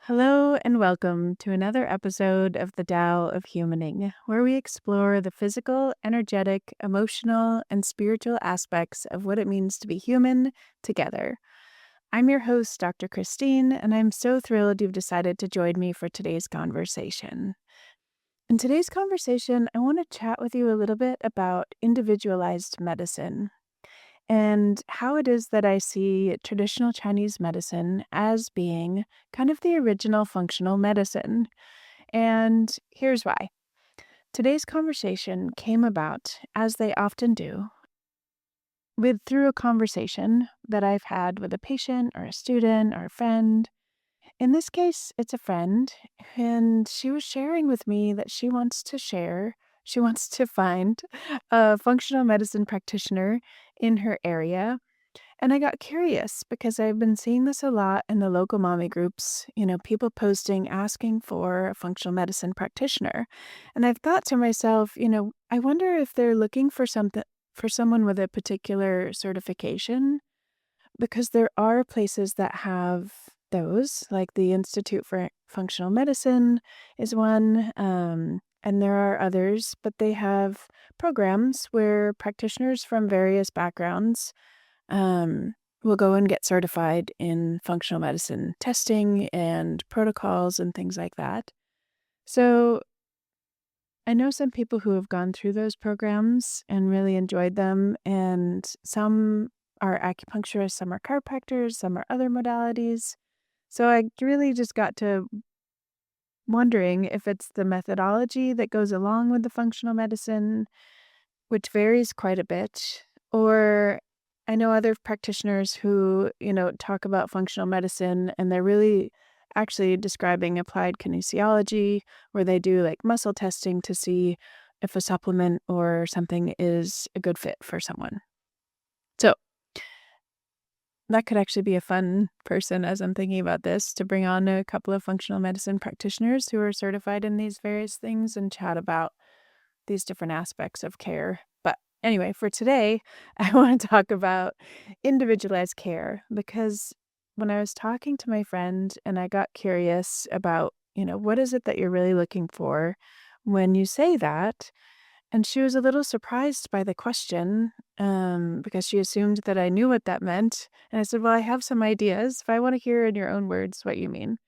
Hello and welcome to another episode of the Tao of Humaning, where we explore the physical, energetic, emotional, and spiritual aspects of what it means to be human together. I'm your host, Dr. Christine, and I'm so thrilled you've decided to join me for today's conversation. In today's conversation, I want to chat with you a little bit about individualized medicine and how it is that I see traditional Chinese medicine as being kind of the original functional medicine. And here's why. Today's conversation came about, as they often do, with through a conversation that I've had with a patient or a student or a friend. In this case, it's a friend, and she was sharing with me that she wants to find a functional medicine practitioner in her area. And I got curious because I've been seeing this a lot in the local mommy groups, people posting asking for a functional medicine practitioner. And I've thought to myself, I wonder if they're looking for someone with a particular certification, because there are places that have those, like the Institute for Functional Medicine is one, and there are others, but they have programs where practitioners from various backgrounds um, will go and get certified in functional medicine testing and protocols and things like that. So I know some people who have gone through those programs and really enjoyed them, and some are acupuncturists, some are chiropractors, some are other modalities. So I really just got to wondering if it's the methodology that goes along with the functional medicine, which varies quite a bit. Or I know other practitioners who, talk about functional medicine and they're really actually describing applied kinesiology, where they do like muscle testing to see if a supplement or something is a good fit for someone. So that could actually be a fun person, as I'm thinking about this, to bring on a couple of functional medicine practitioners who are certified in these various things and chat about these different aspects of care. But anyway, for today, I want to talk about individualized care, because when I was talking to my friend and I got curious about, what is it that you're really looking for when you say that? And she was a little surprised by the question, because she assumed that I knew what that meant. And I said, well, I have some ideas, if I want to hear in your own words what you mean.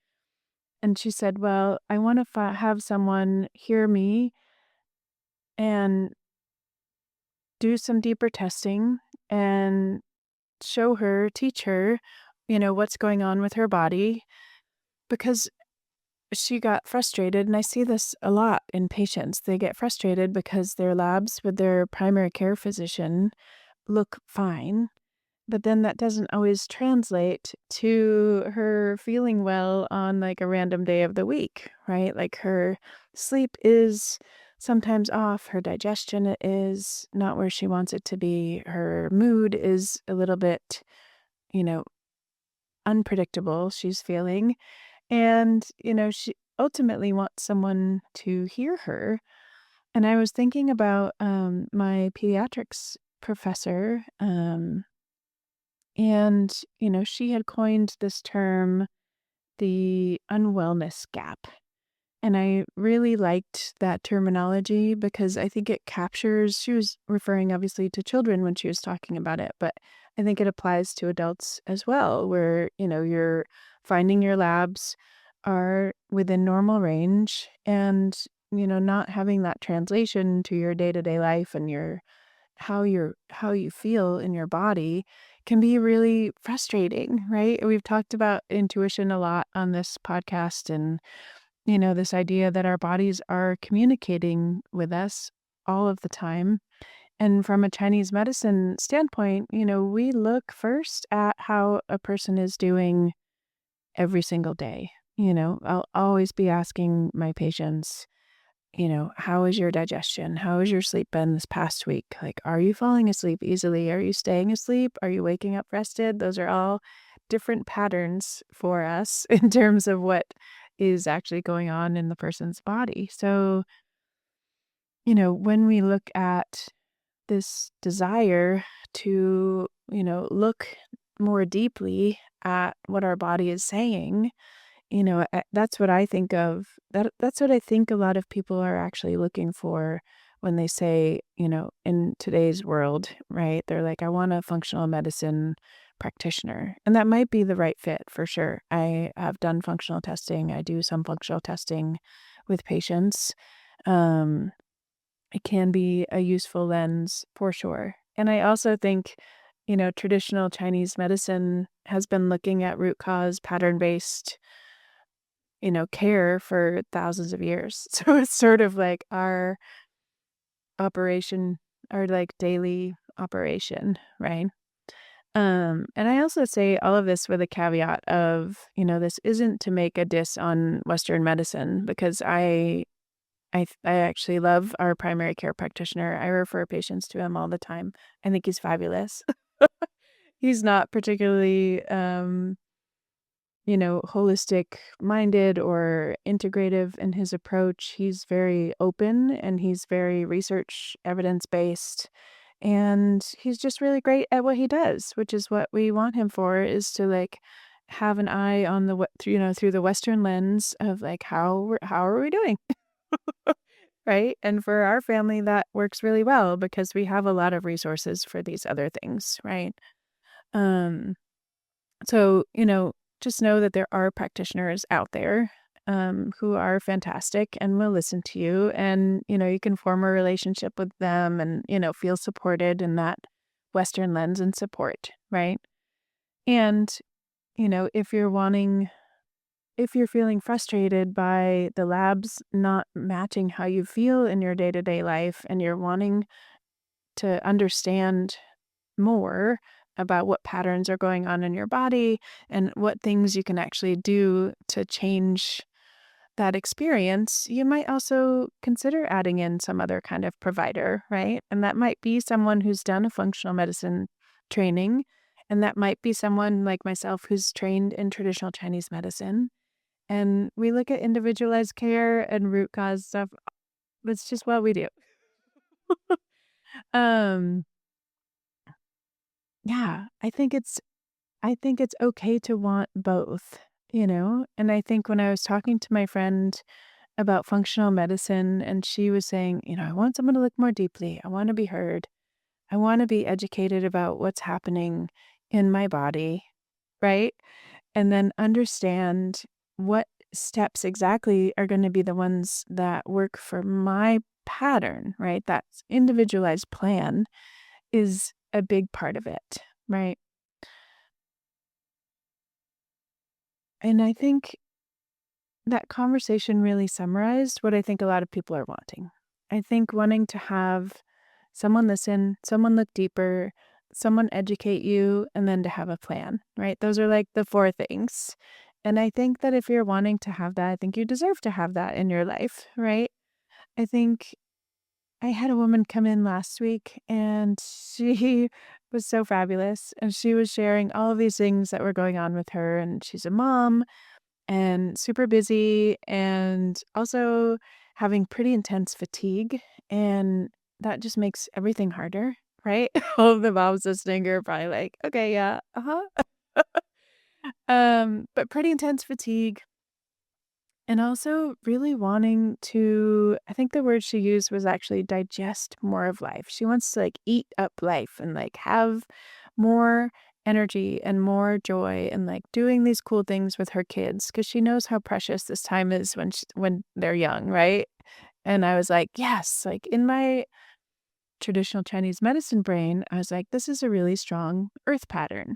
And she said, well, I want to have someone hear me and do some deeper testing and teach her, what's going on with her body, because she got frustrated. And I see this a lot in patients. They get frustrated because their labs with their primary care physician look fine, but then that doesn't always translate to her feeling well on like a random day of the week, right? Like her sleep is sometimes off, her digestion is not where she wants it to be, her mood is a little bit, you know, unpredictable, she's feeling. And, she ultimately wants someone to hear her. And I was thinking about my pediatrics professor. And, she had coined this term, the unwellness gap. And I really liked that terminology because I think it captures, she was referring obviously to children when she was talking about it, but I think it applies to adults as well, where, you're finding your labs are within normal range and, not having that translation to your day-to-day life and how you feel in your body can be really frustrating, right? We've talked about intuition a lot on this podcast, and this idea that our bodies are communicating with us all of the time. And from a Chinese medicine standpoint, we look first at how a person is doing every single day. I'll always be asking my patients, how is your digestion? How has your sleep been this past week? Like, are you falling asleep easily? Are you staying asleep? Are you waking up rested? Those are all different patterns for us in terms of what is actually going on in the person's body. So, when we look at this desire to, look more deeply at what our body is saying, that's what I think of. That's what I think a lot of people are actually looking for when they say, in today's world, right? They're like, I want a functional medicine practitioner. And that might be the right fit for sure. I have done functional testing. I do some functional testing with patients. Um, it can be a useful lens for sure. And I also think, traditional Chinese medicine has been looking at root cause pattern based care for thousands of years. So it's sort of like our operation, our like daily operation, right? And I also say all of this with a caveat of, this isn't to make a diss on Western medicine because I actually love our primary care practitioner. I refer patients to him all the time. I think he's fabulous. He's not particularly holistic minded or integrative in his approach. He's very open and he's very research evidence based. And he's just really great at what he does, which is what we want him for, is to like have an eye on through the Western lens of like how are we doing? Right? And for our family, that works really well because we have a lot of resources for these other things, right? Um, so, just know that there are practitioners out there who are fantastic and will listen to you. And, you can form a relationship with them and, feel supported in that Western lens and support, right? And, if you're feeling frustrated by the labs not matching how you feel in your day to day life and you're wanting to understand more about what patterns are going on in your body and what things you can actually do to change that experience, you might also consider adding in some other kind of provider, right? And that might be someone who's done a functional medicine training. And that might be someone like myself who's trained in traditional Chinese medicine. And we look at individualized care and root cause stuff. That's just what we do. Um, yeah, I think it's okay to want both, And I think when I was talking to my friend about functional medicine and she was saying, I want someone to look more deeply. I want to be heard. I want to be educated about what's happening in my body, right? And then understand what steps exactly are going to be the ones that work for my pattern, right? That individualized plan is a big part of it, right? And I think that conversation really summarized what I think a lot of people are wanting. I think wanting to have someone listen, someone look deeper, someone educate you, and then to have a plan, right? Those are like the four things. And I think that if you're wanting to have that, I think you deserve to have that in your life, right? I think I had a woman come in last week and she was so fabulous. And she was sharing all of these things that were going on with her. And she's a mom and super busy and also having pretty intense fatigue. And that just makes everything harder, right? All of the moms listening are probably like, okay, yeah, uh-huh. But pretty intense fatigue and also really wanting to, I think the word she used was actually digest more of life. She wants to like eat up life and like have more energy and more joy and like doing these cool things with her kids because she knows how precious this time is when they're young, right? And I was like, yes, like in my traditional Chinese medicine brain, I was like, this is a really strong earth pattern.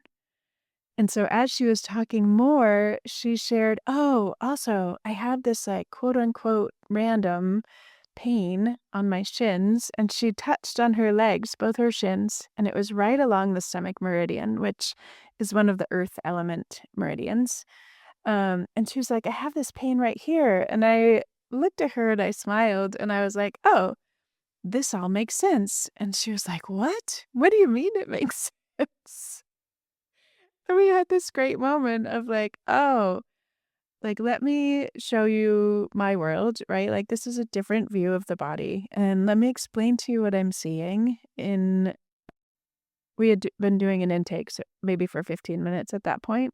And so as she was talking more, she shared, "Oh, also, I have this like quote unquote random pain on my shins." And she touched on her legs, both her shins, and it was right along the stomach meridian, which is one of the earth element meridians. And she was like, "I have this pain right here." And I looked at her and I smiled and I was like, "Oh, this all makes sense." And she was like, "What? What do you mean it makes sense?" And we had this great moment of like, oh, like, let me show you my world, right? Like, this is a different view of the body. And let me explain to you what I'm seeing. We had been doing an intake, so maybe for 15 minutes at that point.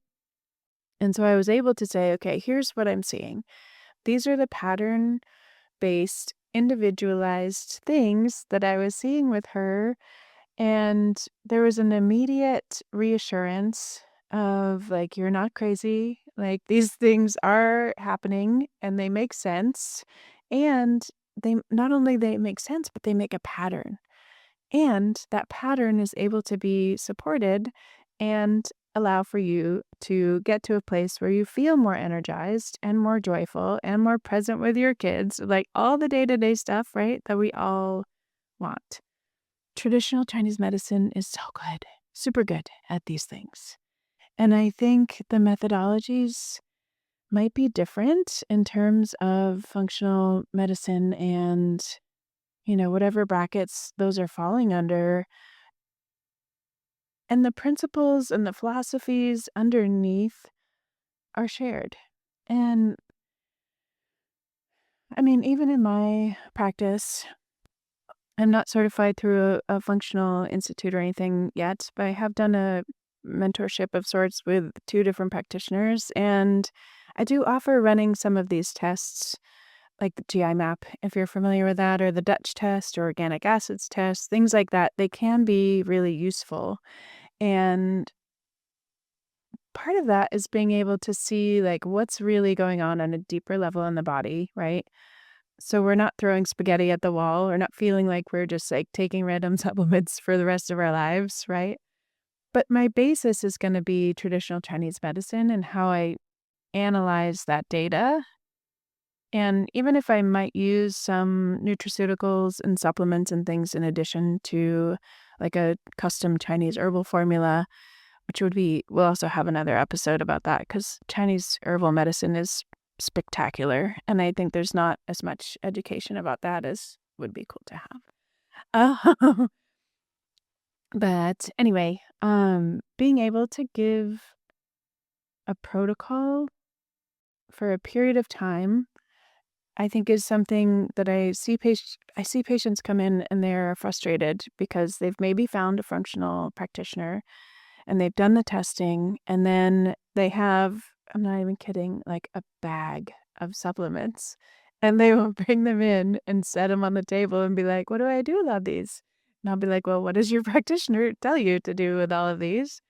And so I was able to say, okay, here's what I'm seeing. These are the pattern based, individualized things that I was seeing with her. And there was an immediate reassurance of like, you're not crazy. Like, these things are happening and they make sense. And they not only they make sense, but they make a pattern. And that pattern is able to be supported and allow for you to get to a place where you feel more energized and more joyful and more present with your kids, like all the day-to-day stuff, right? That we all want. Traditional Chinese medicine is so good, super good at these things. And I think the methodologies might be different in terms of functional medicine and, whatever brackets those are falling under. And the principles and the philosophies underneath are shared. And I mean, even in my practice, I'm not certified through a functional institute or anything yet, but I have done a mentorship of sorts with two different practitioners. And I do offer running some of these tests, like the GI map, if you're familiar with that, or the Dutch test or organic acids test, things like that. They can be really useful. And part of that is being able to see like what's really going on a deeper level in the body, right? So we're not throwing spaghetti at the wall. We're not feeling like we're just like taking random supplements for the rest of our lives, right? But my basis is going to be traditional Chinese medicine and how I analyze that data. And even if I might use some nutraceuticals and supplements and things in addition to like a custom Chinese herbal formula, which would be, we'll also have another episode about that because Chinese herbal medicine is spectacular. And I think there's not as much education about that as would be cool to have. But anyway, being able to give a protocol for a period of time, I think is something that I see patients come in and they're frustrated because they've maybe found a functional practitioner and they've done the testing and then they have, I'm not even kidding, like a bag of supplements and they will bring them in and set them on the table and be like, what do I do with all these? And I'll be like, well, what does your practitioner tell you to do with all of these?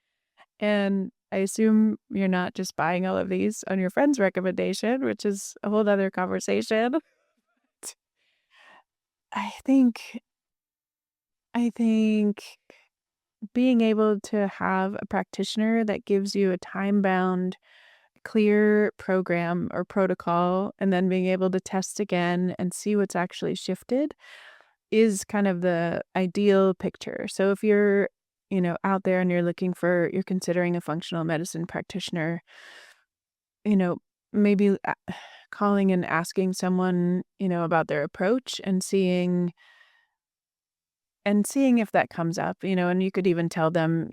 And I assume you're not just buying all of these on your friend's recommendation, which is a whole other conversation. I think, I think being able to have a practitioner that gives you a time-bound, clear program or protocol, and then being able to test again and see what's actually shifted is kind of the ideal picture. So if you're, out there and you're considering a functional medicine practitioner, you know, maybe calling and asking someone, about their approach and seeing if that comes up, and you could even tell them,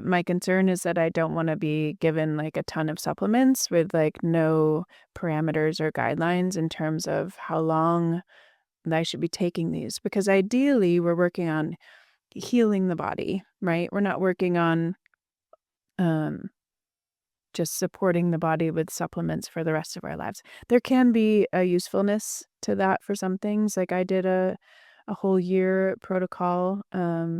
my concern is that I don't want to be given like a ton of supplements with like no parameters or guidelines in terms of how long I should be taking these. Because ideally, we're working on healing the body, right? We're not working on um, just supporting the body with supplements for the rest of our lives. There can be a usefulness to that for some things. Like I did a whole year protocol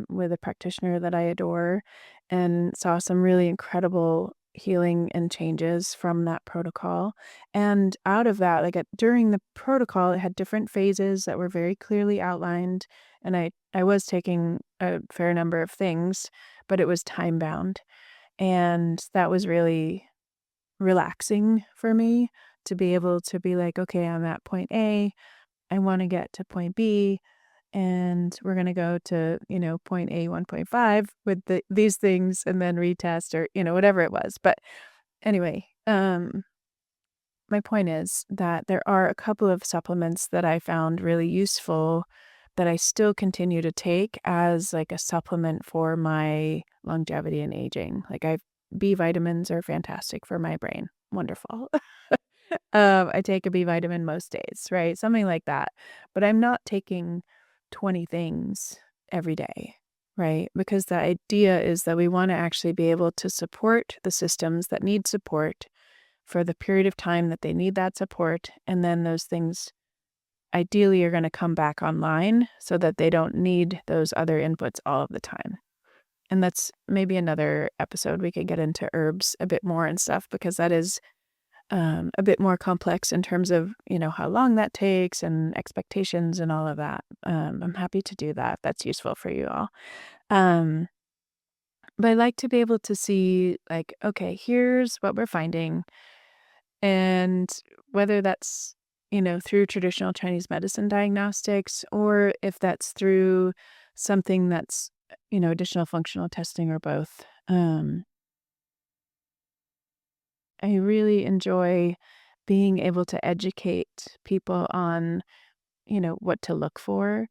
with a practitioner that I adore and saw some really incredible healing and changes from that protocol. And out of that, during the protocol, it had different phases that were very clearly outlined. And I was taking a fair number of things, but it was time bound. And that was really relaxing for me to be able to be like, okay, I'm at point A. I want to get to point B. And we're going to go to, point A 1.5 with these things and then retest or, whatever it was. But anyway, my point is that there are a couple of supplements that I found really useful that I still continue to take as like a supplement for my longevity and aging. B vitamins are fantastic for my brain. Wonderful. I take a B vitamin most days, right? Something like that. But I'm not taking 20 things every day, right? Because the idea is that we want to actually be able to support the systems that need support for the period of time that they need that support. And then those things ideally are going to come back online so that they don't need those other inputs all of the time. And that's maybe another episode we could get into herbs a bit more and stuff, because that is a bit more complex in terms of, how long that takes and expectations and all of that. I'm happy to do that if that's useful for you all. Um, but I like to be able to see, like, okay, here's what we're finding. And whether that's, through traditional Chinese medicine diagnostics, or if that's through something that's, additional functional testing, or both. I really enjoy being able to educate people on, what to look for.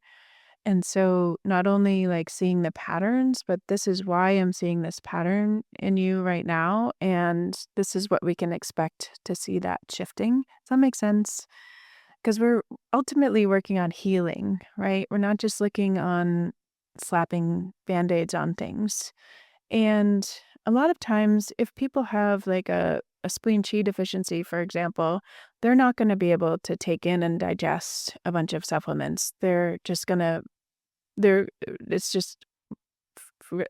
And so not only like seeing the patterns, but this is why I'm seeing this pattern in you right now. And this is what we can expect to see that shifting. Does that make sense? Because we're ultimately working on healing, right? We're not just looking on slapping band-aids on things. And a lot of times, if people have like a spleen chi deficiency, for example, they're not going to be able to take in and digest a bunch of supplements. It's just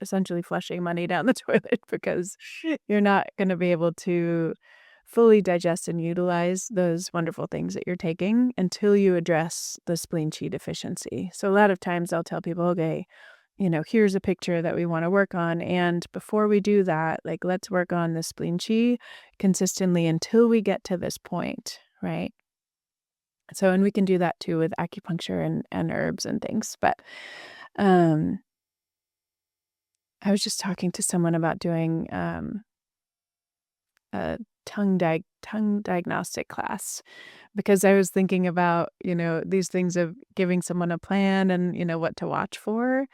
essentially flushing money down the toilet, because you're not going to be able to fully digest and utilize those wonderful things that you're taking until you address the spleen chi deficiency. So a lot of times I'll tell people, okay, here's a picture that we want to work on. And before we do that, like, let's work on the spleen chi consistently until we get to this point, right? So, and we can do that too with acupuncture and herbs and things. But um, I was just talking to someone about doing a tongue diagnostic class, because I was thinking about, these things of giving someone a plan and, what to watch for.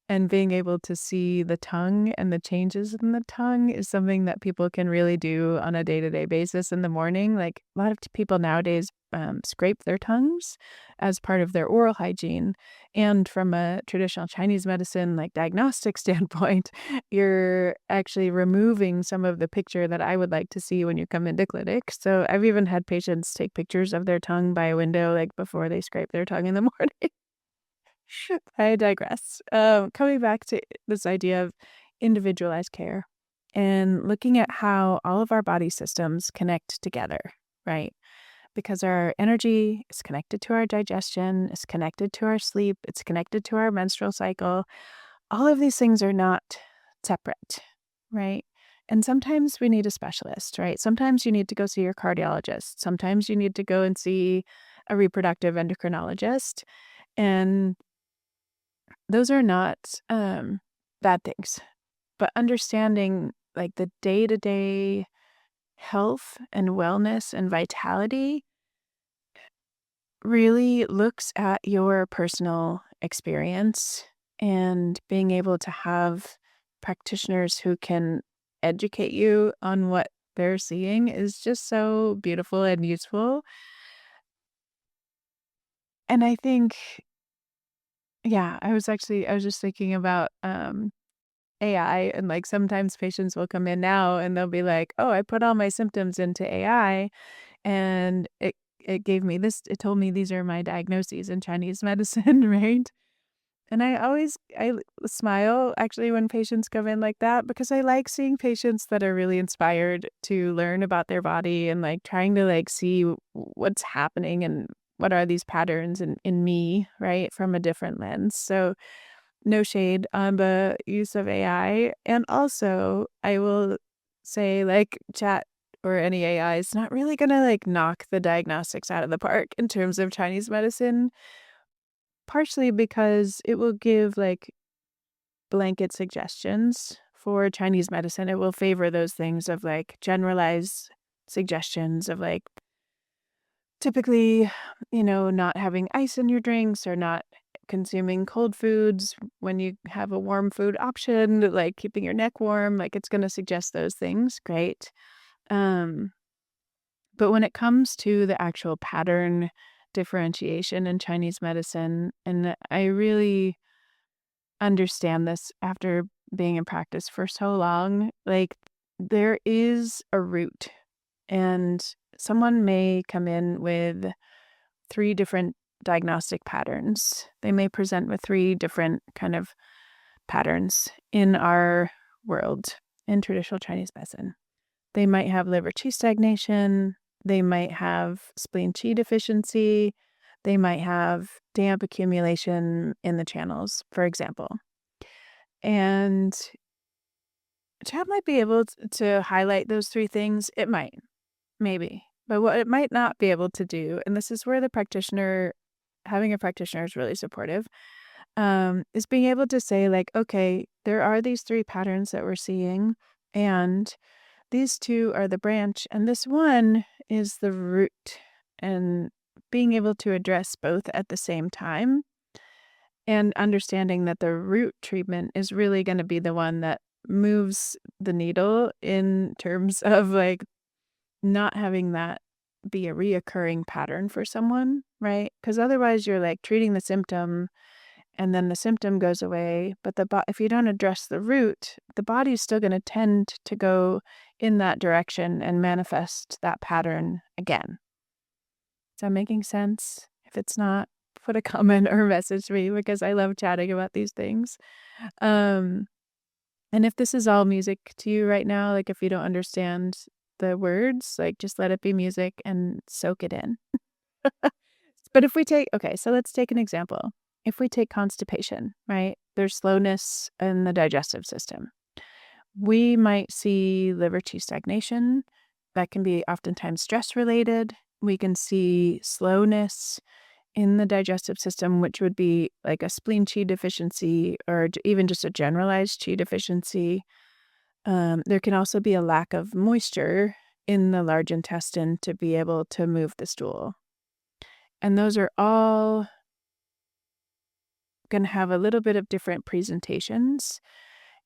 And being able to see the tongue and the changes in the tongue is something that people can really do on a day-to-day basis in the morning. Like, a lot of people nowadays scrape their tongues as part of their oral hygiene. And from a traditional Chinese medicine, like, diagnostic standpoint, you're actually removing some of the picture that I would like to see when you come into clinic. So I've even had patients take pictures of their tongue by a window, like, before they scrape their tongue in the morning. I digress. Coming back to this idea of individualized care and looking at how all of our body systems connect together, right? Because our energy is connected to our digestion, it's connected to our sleep, it's connected to our menstrual cycle. All of these things are not separate, right? And sometimes we need a specialist, right? Sometimes you need to go see your cardiologist. Sometimes you need to go and see a reproductive endocrinologist. And those are not bad things, but understanding, like, the day-to-day health and wellness and vitality really looks at your personal experience, and being able to have practitioners who can educate you on what they're seeing is just so beautiful and useful. And I think, yeah, I was just thinking about AI, and like sometimes patients will come in now and they'll be like, "Oh, I put all my symptoms into AI and it gave me this, it told me these are my diagnoses in Chinese medicine," right? And I smile actually when patients come in like that, because I like seeing patients that are really inspired to learn about their body and like trying to like see what's happening and what are these patterns in me, right? From a different lens. So no shade on the use of AI. And also, I will say, like, chat or any AI is not really gonna like knock the diagnostics out of the park in terms of Chinese medicine, partially because it will give like blanket suggestions for Chinese medicine. It will favor those things of like generalized suggestions of like typically, not having ice in your drinks, or not consuming cold foods when you have a warm food option, like keeping your neck warm, like it's going to suggest those things. Great. Um, but when it comes to the actual pattern differentiation in Chinese medicine, and I really understand this after being in practice for so long, like, there is a root. And someone may come in with 3 different diagnostic patterns. They may present with 3 different kind of patterns in our world in traditional Chinese medicine. They might have liver qi stagnation, they might have spleen qi deficiency, they might have damp accumulation in the channels, for example. And chat might be able to highlight those 3 things. It might, maybe. But what it might not be able to do, and this is where having a practitioner is really supportive, is being able to say, like, okay, there are these 3 patterns that we're seeing, and these 2 are the branch, and this one is the root. And being able to address both at the same time and understanding that the root treatment is really going to be the one that moves the needle in terms of like not having that be a reoccurring pattern for someone, right? Because otherwise you're like treating the symptom and then the symptom goes away. But if you don't address the root, the body's still going to tend to go in that direction and manifest that pattern again. Is that making sense? If it's not, put a comment or message me because I love chatting about these things. And if this is all music to you right now, like if you don't understand the words, like just let it be music and soak it in. But so let's take an example. If we take constipation, right? There's slowness in the digestive system. We might see liver qi stagnation. That can be oftentimes stress related. We can see slowness in the digestive system, which would be like a spleen qi deficiency or even just a generalized qi deficiency. There can also be a lack of moisture in the large intestine to be able to move the stool. And those are all going to have a little bit of different presentations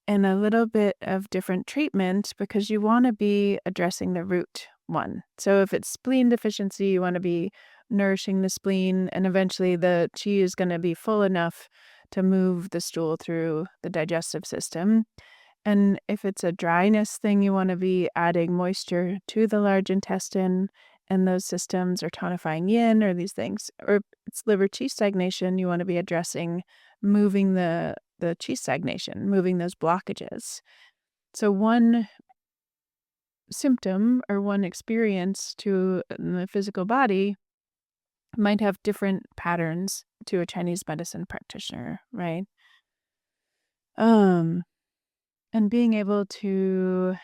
and a little bit of different treatment because you want to be addressing the root one. So if it's spleen deficiency, you want to be nourishing the spleen, and eventually the qi is going to be full enough to move the stool through the digestive system. And if it's a dryness thing, you want to be adding moisture to the large intestine and those systems, or tonifying yin, or these things. Or if it's liver qi stagnation, you want to be addressing moving the qi stagnation, moving those blockages. So one symptom or one experience to the physical body might have different patterns to a Chinese medicine practitioner, right? And being able to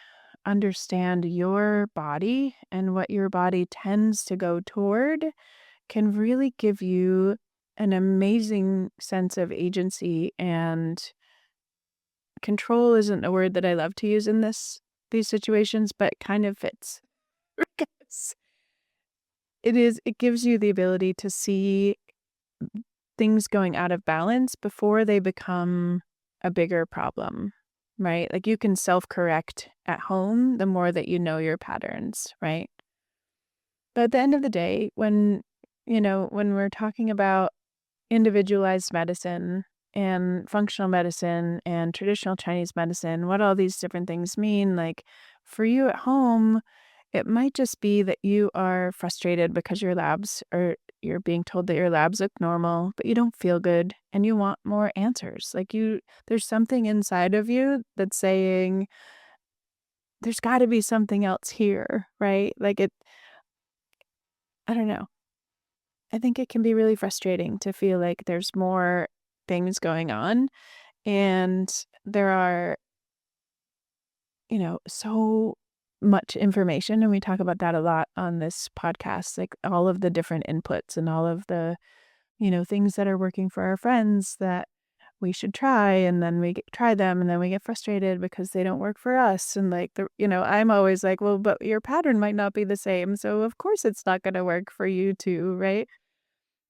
understand your body and what your body tends to go toward can really give you an amazing sense of agency. And control isn't a word that I love to use in these situations, but kind of fits. Because it gives you the ability to see things going out of balance before they become a bigger problem, right? Like you can self-correct at home the more that you know your patterns, right? But at the end of the day, when we're talking about individualized medicine and functional medicine and traditional Chinese medicine, what all these different things mean, like for you at home, it might just be that you are frustrated because you're being told that your labs look normal, but you don't feel good and you want more answers. Like there's something inside of you that's saying, there's got to be something else here, right? I don't know. I think it can be really frustrating to feel like there's more things going on, and there are, so much information, and we talk about that a lot on this podcast, like all of the different inputs and all of the, things that are working for our friends that we should try, and then try them and then we get frustrated because they don't work for us. And like I'm always like, well, but your pattern might not be the same, so of course it's not going to work for you too, right?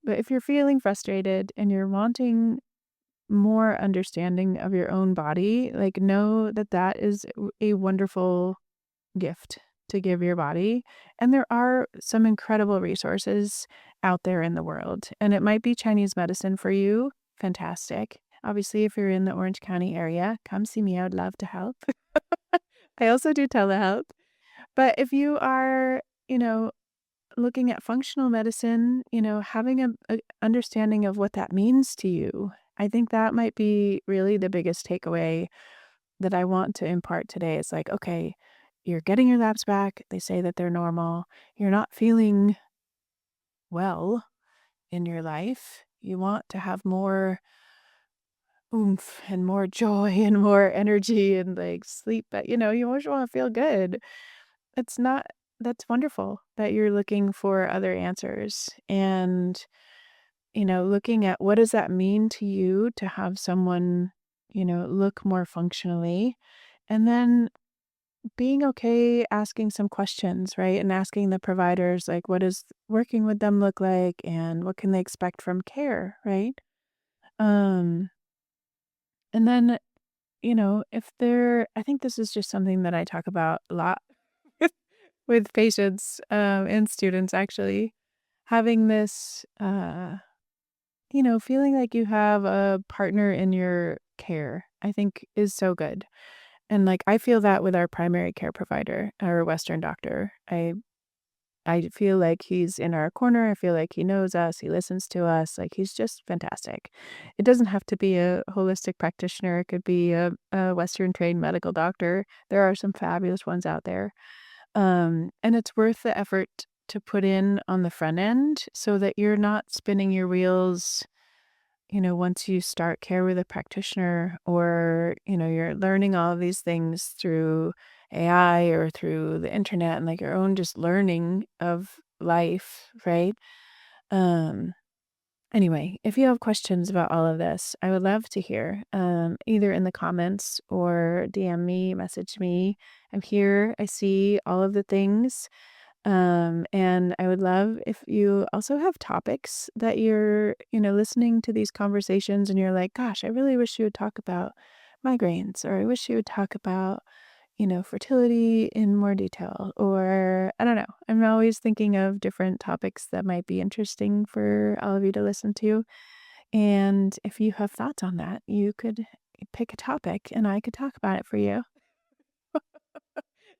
But if you're feeling frustrated and you're wanting more understanding of your own body, like know that that is a wonderful gift to give your body. And there are some incredible resources out there in the world. And it might be Chinese medicine for you. Fantastic. Obviously, if you're in the Orange County area, come see me. I would love to help. I also do telehealth. But if you are, looking at functional medicine, having a understanding of what that means to you, I think that might be really the biggest takeaway that I want to impart today. It's like, okay, you're getting your labs back. They say that they're normal. You're not feeling well in your life. You want to have more oomph and more joy and more energy and like sleep, but you always want to feel good. It's not That's wonderful that you're looking for other answers and looking at what does that mean to you to have someone, look more functionally, and then being okay asking some questions, right? And asking the providers like what does working with them look like and what can they expect from care, right? Um and then if they're I think this is just something that I talk about a lot with patients, and students actually, having this, feeling like you have a partner in your care, I think is so good. And, like, I feel that with our primary care provider, our Western doctor. I feel like he's in our corner. I feel like he knows us. He listens to us. Like, he's just fantastic. It doesn't have to be a holistic practitioner. It could be a Western trained medical doctor. There are some fabulous ones out there. And it's worth the effort to put in on the front end so that you're not spinning your wheels, once you start care with a practitioner or, you're learning all of these things through AI or through the internet and like your own just learning of life, right? Um, anyway, if you have questions about all of this, I would love to hear, either in the comments or DM me, message me. I'm here. I see all of the things. And I would love if you also have topics that you're, listening to these conversations and you're like, gosh, I really wish you would talk about migraines, or I wish you would talk about, fertility in more detail, or I don't know. I'm always thinking of different topics that might be interesting for all of you to listen to. And if you have thoughts on that, you could pick a topic and I could talk about it for you.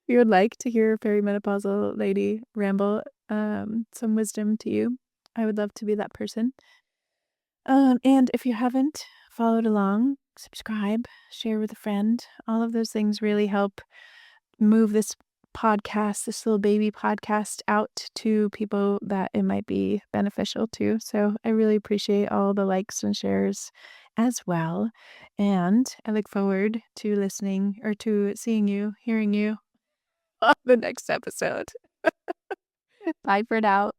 You would like to hear a perimenopausal lady ramble some wisdom to you, I would love to be that person. And if you haven't followed along, subscribe, share with a friend. All of those things really help move this little baby podcast out to people that it might be beneficial to. So I really appreciate all the likes and shares as well. And I look forward to listening or to seeing you, hearing you on the next episode. Bye for now.